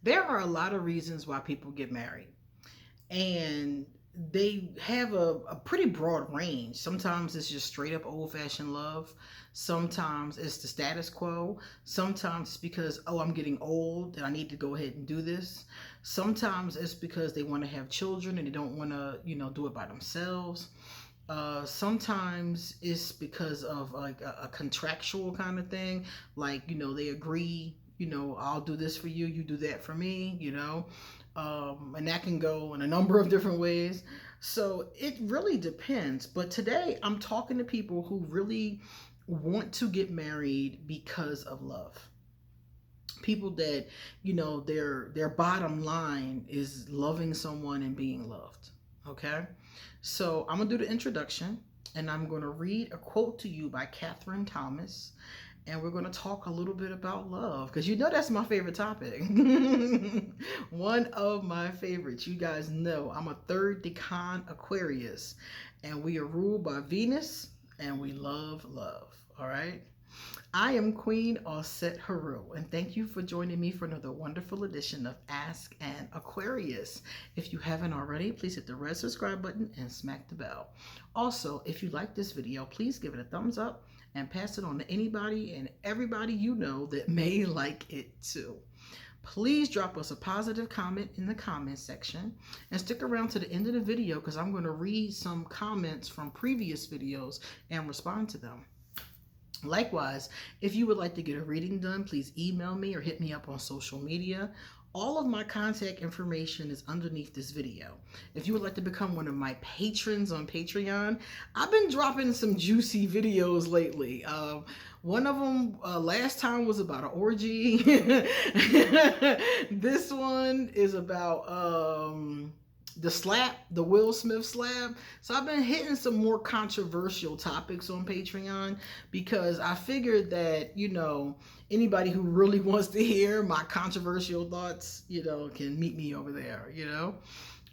There are a lot of reasons why people get married, and they have a pretty broad range. Sometimes it's just straight up old fashioned love. Sometimes it's the status quo. Sometimes it's because, oh, I'm getting old and I need to go ahead and do this. Sometimes it's because they want to have children and they don't want to, do it by themselves. Sometimes it's because of like a contractual kind of thing, like they agree, I'll do this for you, you do that for me, and that can go in a number of different ways. So it really depends. But today I'm talking to people who really want to get married because of love. People that their bottom line is loving someone and being loved. Okay, so I'm gonna do the introduction, and I'm gonna read a quote to you by Catherine Thomas, and we're going to talk a little bit about love, because that's my favorite topic. One of my favorites. You guys know I'm a third decan Aquarius, and we are ruled by Venus, and we love love. All right. I am Queen Osset Haru, and thank you for joining me for another wonderful edition of Ask an Aquarius. If you haven't already, please hit the red subscribe button and smack the bell. Also, if you like this video, please give it a thumbs up and pass it on to anybody and everybody you know that may like it too. Please drop us a positive comment in the comment section and stick around to the end of the video, because I'm going to read some comments from previous videos and respond to them. Likewise, if you would like to get a reading done, please email me or hit me up on social media. All of my contact information is underneath this video. If you would like to become one of my patrons on Patreon, I've been dropping some juicy videos lately. One of them last time was about an orgy. This one is about the Will Smith slap. So I've been hitting some more controversial topics on Patreon, because I figured that, anybody who really wants to hear my controversial thoughts, can meet me over there,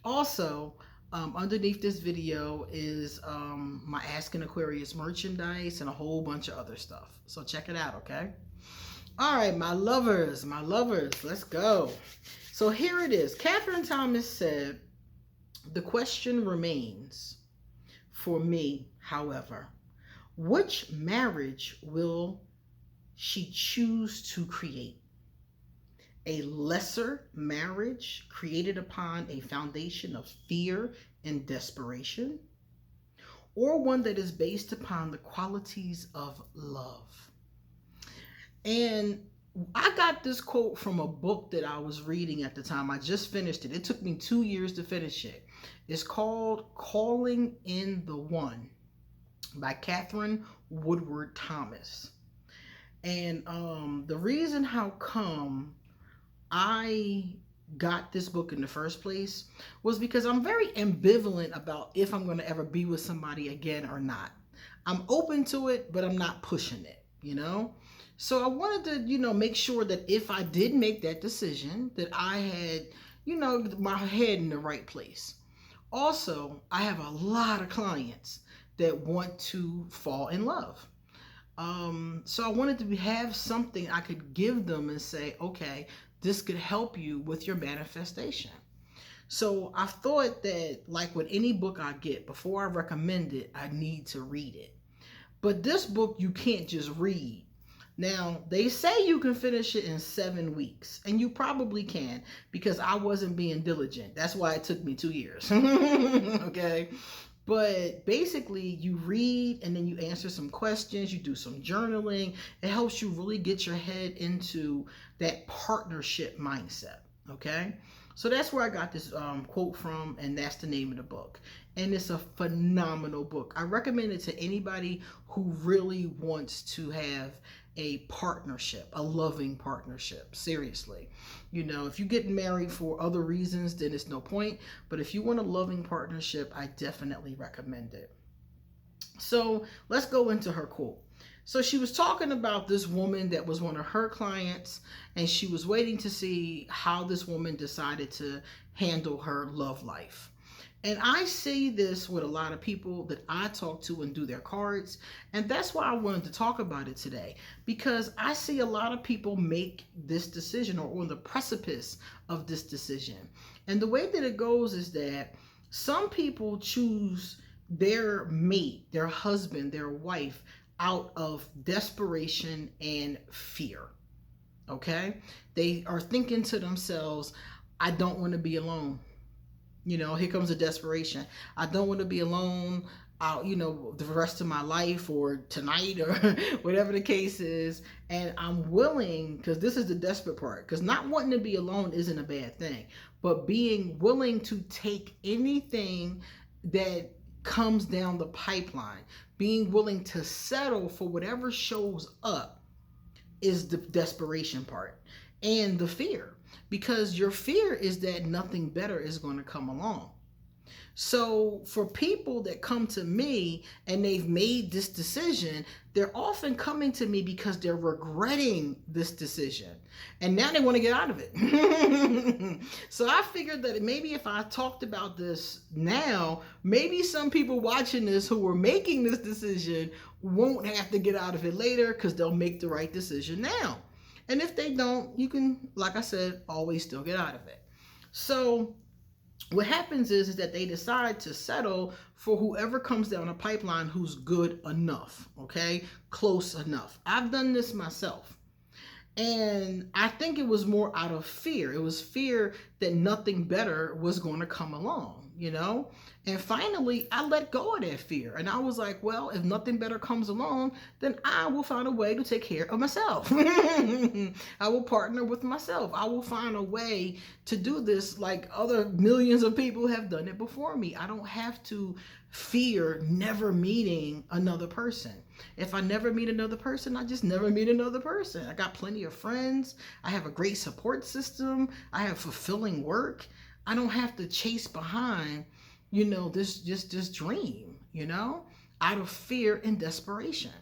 Also, underneath this video is my Ask an Aquarius merchandise and a whole bunch of other stuff. So check it out, okay? All right, my lovers, let's go. So here it is. Catherine Thomas said, "The question remains for me, however, which marriage will she choose to create? A lesser marriage created upon a foundation of fear and desperation, or one that is based upon the qualities of love?" And I got this quote from a book that I was reading at the time. I just finished it. It took me 2 years to finish it. It's called Calling in the One by Catherine Woodward Thomas. And the reason how come I got this book in the first place was because I'm very ambivalent about if I'm going to ever be with somebody again or not. I'm open to it, but I'm not pushing it, So I wanted to, make sure that if I did make that decision, that I had, my head in the right place. Also, I have a lot of clients that want to fall in love. So I wanted to have something I could give them and say, okay, this could help you with your manifestation. So I thought that, like with any book I get, before I recommend it, I need to read it. But this book, you can't just read. Now, they say you can finish it in 7 weeks, and you probably can, because I wasn't being diligent. That's why it took me 2 years. Okay? But basically, you read and then you answer some questions, you do some journaling. It helps you really get your head into that partnership mindset. Okay? So that's where I got this quote from, and that's the name of the book. And it's a phenomenal book. I recommend it to anybody who really wants to have a partnership, a loving partnership. Seriously. If you get married for other reasons, then it's no point. But if you want a loving partnership, I definitely recommend it. So let's go into her quote. So she was talking about this woman that was one of her clients, and she was waiting to see how this woman decided to handle her love life. And I see this with a lot of people that I talk to and do their cards. And that's why I wanted to talk about it today, because I see a lot of people make this decision or on the precipice of this decision. And the way that it goes is that some people choose their mate, their husband, their wife out of desperation and fear. Okay? They are thinking to themselves, I don't want to be alone. Here comes the desperation. I don't want to be alone out, the rest of my life or tonight or whatever the case is. And I'm willing, because this is the desperate part, because not wanting to be alone isn't a bad thing, but being willing to take anything that comes down the pipeline, being willing to settle for whatever shows up is the desperation part and the fear. Because your fear is that nothing better is going to come along. So for people that come to me and they've made this decision, they're often coming to me because they're regretting this decision. And now they want to get out of it. So I figured that maybe if I talked about this now, maybe some people watching this who were making this decision won't have to get out of it later, because they'll make the right decision now. And if they don't, you can, like I said, always still get out of it. So what happens is that they decide to settle for whoever comes down the pipeline who's good enough, okay? Close enough. I've done this myself. And I think it was more out of fear. It was fear that nothing better was going to come along, And finally, I let go of that fear. And I was like, well, if nothing better comes along, then I will find a way to take care of myself. I will partner with myself. I will find a way to do this like other millions of people have done it before me. I don't have to fear never meeting another person. If I never meet another person, I just never meet another person. I got plenty of friends. I have a great support system. I have fulfilling work. I don't have to chase behind, this dream, out of fear and desperation.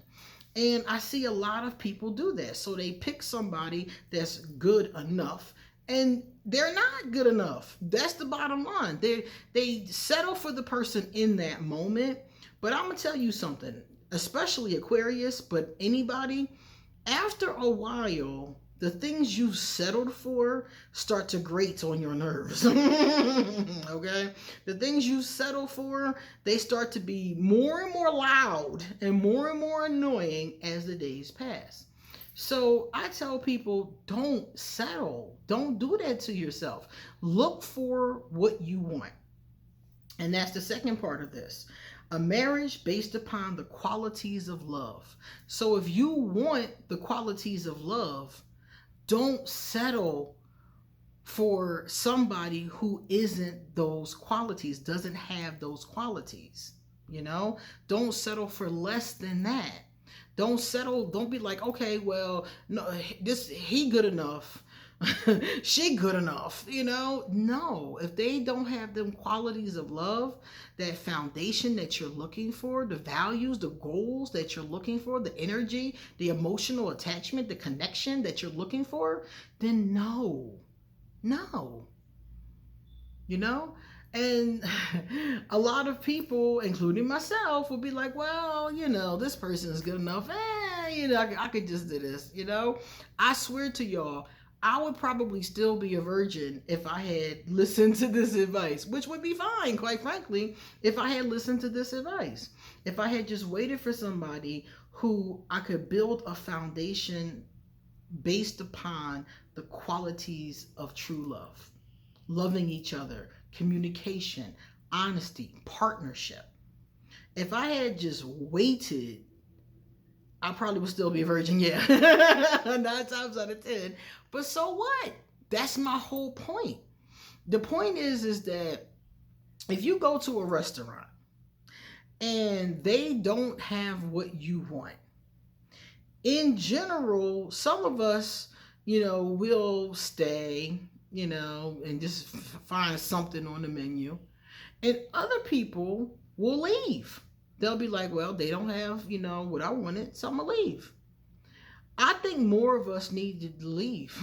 And I see a lot of people do that. So they pick somebody that's good enough, and they're not good enough. That's the bottom line. They settle for the person in that moment. But I'm going to tell you something, especially Aquarius, but anybody, after a while, the things you've settled for start to grate on your nerves. Okay? The things you settle for, they start to be more and more loud and more annoying as the days pass. So I tell people, don't settle. Don't do that to yourself. Look for what you want. And that's the second part of this. A marriage based upon the qualities of love. So if you want the qualities of love, don't settle for somebody who isn't those qualities, doesn't have those qualities. Don't settle for less than that. Don't settle. Don't be like, okay, well, no, he good enough. She good enough, No, if they don't have them qualities of love, that foundation that you're looking for, the values, the goals that you're looking for, the energy, the emotional attachment, the connection that you're looking for, then no. And a lot of people, including myself, will be like, well, this person is good enough. I could just do this, I swear to y'all, I would probably still be a virgin if I had listened to this advice, which would be fine, quite frankly, if I had listened to this advice. If I had just waited for somebody who I could build a foundation based upon the qualities of true love, loving each other, communication, honesty, partnership. If I had just waited, I probably would still be a virgin, yeah. 9 times out of 10. But so what? That's my whole point. The point is that if you go to a restaurant and they don't have what you want, in general, some of us, will stay, and just find something on the menu. And other people will leave. They'll be like, well, they don't have, what I wanted, so I'm going to leave. I think more of us need to leave.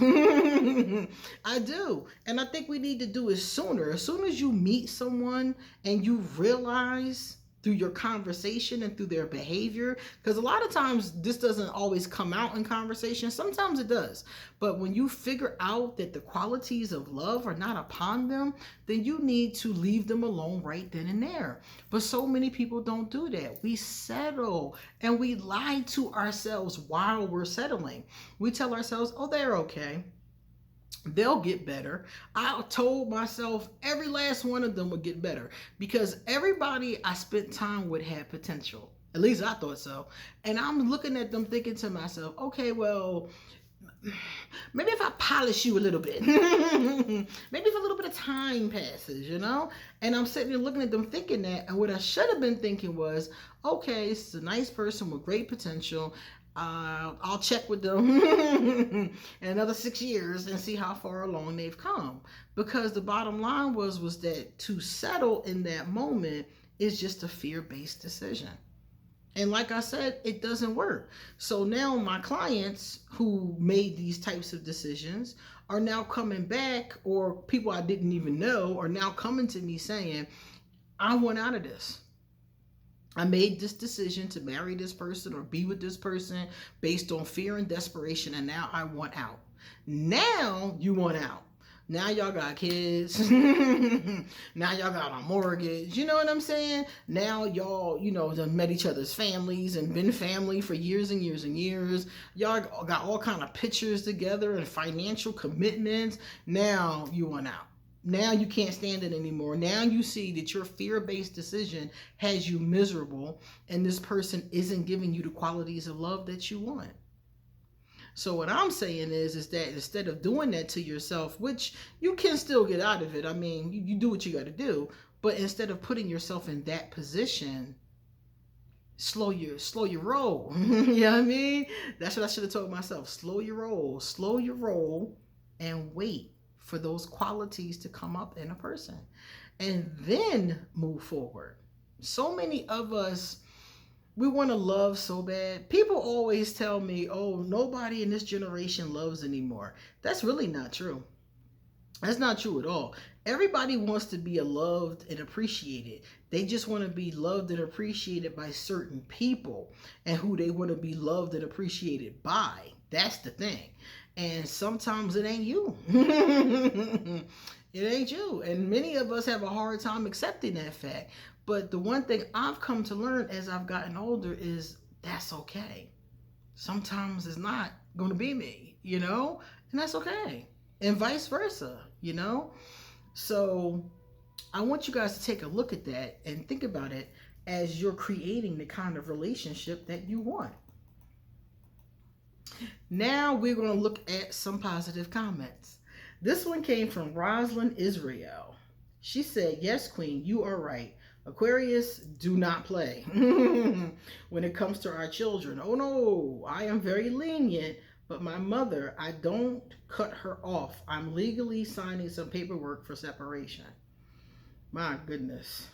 I do. And I think we need to do it sooner. As soon as you meet someone and you realize through your conversation and through their behavior, because a lot of times this doesn't always come out in conversation. Sometimes it does. But when you figure out that the qualities of love are not upon them, then you need to leave them alone right then and there. But so many people don't do that. We settle and we lie to ourselves while we're settling. We tell ourselves, oh, they're okay. They'll get better. I told myself every last one of them would get better because everybody I spent time with had potential. At least I thought so. And I'm looking at them thinking to myself, okay, well, maybe if I polish you a little bit, maybe if a little bit of time passes, you know? And I'm sitting there looking at them thinking that. And what I should have been thinking was, okay, this is a nice person with great potential. I'll check with them in another 6 years and see how far along they've come. Because the bottom line was that to settle in that moment is just a fear-based decision. And like I said, it doesn't work. So now my clients who made these types of decisions are now coming back, or people I didn't even know are now coming to me saying, I want out of this. I made this decision to marry this person or be with this person based on fear and desperation, and now I want out. Now you want out. Now y'all got kids. Now y'all got a mortgage. You know what I'm saying? Now y'all, done met each other's families and been family for years and years and years. Y'all got all kind of pictures together and financial commitments. Now you want out. Now you can't stand it anymore. Now you see that your fear-based decision has you miserable and this person isn't giving you the qualities of love that you want. So what I'm saying is that instead of doing that to yourself, which you can still get out of it, I mean, you do what you got to do, but instead of putting yourself in that position, slow your roll. You know what I mean? That's what I should have told myself. Slow your roll and wait for those qualities to come up in a person and then move forward. So many of us, we want to love so bad. People always tell me, oh, nobody in this generation loves anymore. That's really not true. That's not true at all. Everybody wants to be loved and appreciated. They just want to be loved and appreciated by certain people and who they want to be loved and appreciated by. That's the thing. And sometimes it ain't you. It ain't you. And many of us have a hard time accepting that fact. But the one thing I've come to learn as I've gotten older is that's okay. Sometimes it's not going to be me, and that's okay. And vice versa, So I want you guys to take a look at that and think about it as you're creating the kind of relationship that you want. Now we're going to look at some positive comments. This one came from Rosalind Israel. She said, yes, Queen, you are right. Aquarius, do not play when it comes to our children. Oh no, I am very lenient, but my mother, I don't cut her off. I'm legally signing some paperwork for separation. My goodness.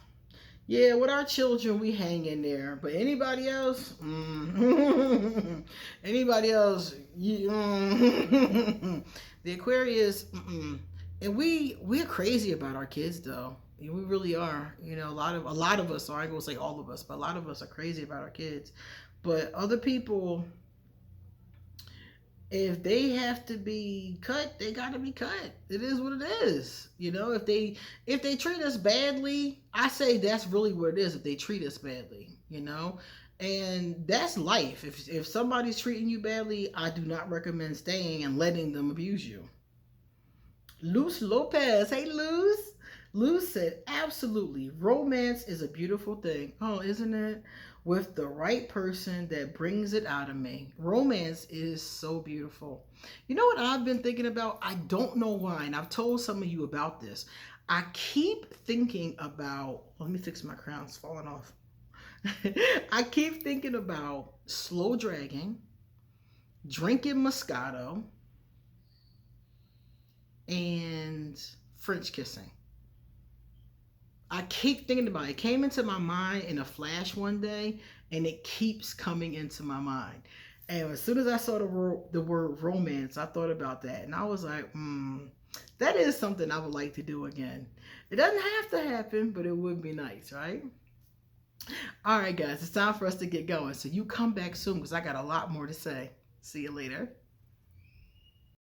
Yeah, with our children, we hang in there. But anybody else? Anybody else? The Aquarius, and we're crazy about our kids, though. We really are. A lot of us are. I ain't gonna say all of us, but a lot of us are crazy about our kids. But other people, if they have to be cut, they got to be cut. It is what it is. If they treat us badly, I say that's really what it is. If they treat us badly, and that's life. If somebody's treating you badly, I do not recommend staying and letting them abuse you. Luz Lopez, hey Luz. Luz said, absolutely. Romance is a beautiful thing. Oh, isn't it? With the right person that brings it out of me. Romance is so beautiful. You know what I've been thinking about? I don't know why, and I've told some of you about this. I keep thinking about, let me fix my crown, it's falling off. I keep thinking about slow dragging, drinking Moscato, and French kissing. I keep thinking about it. It came into my mind in a flash one day, and it keeps coming into my mind. And as soon as I saw the word romance, I thought about that. And I was like, that is something I would like to do again. It doesn't have to happen, but it would be nice, right? All right, guys, it's time for us to get going. So you come back soon because I got a lot more to say. See you later.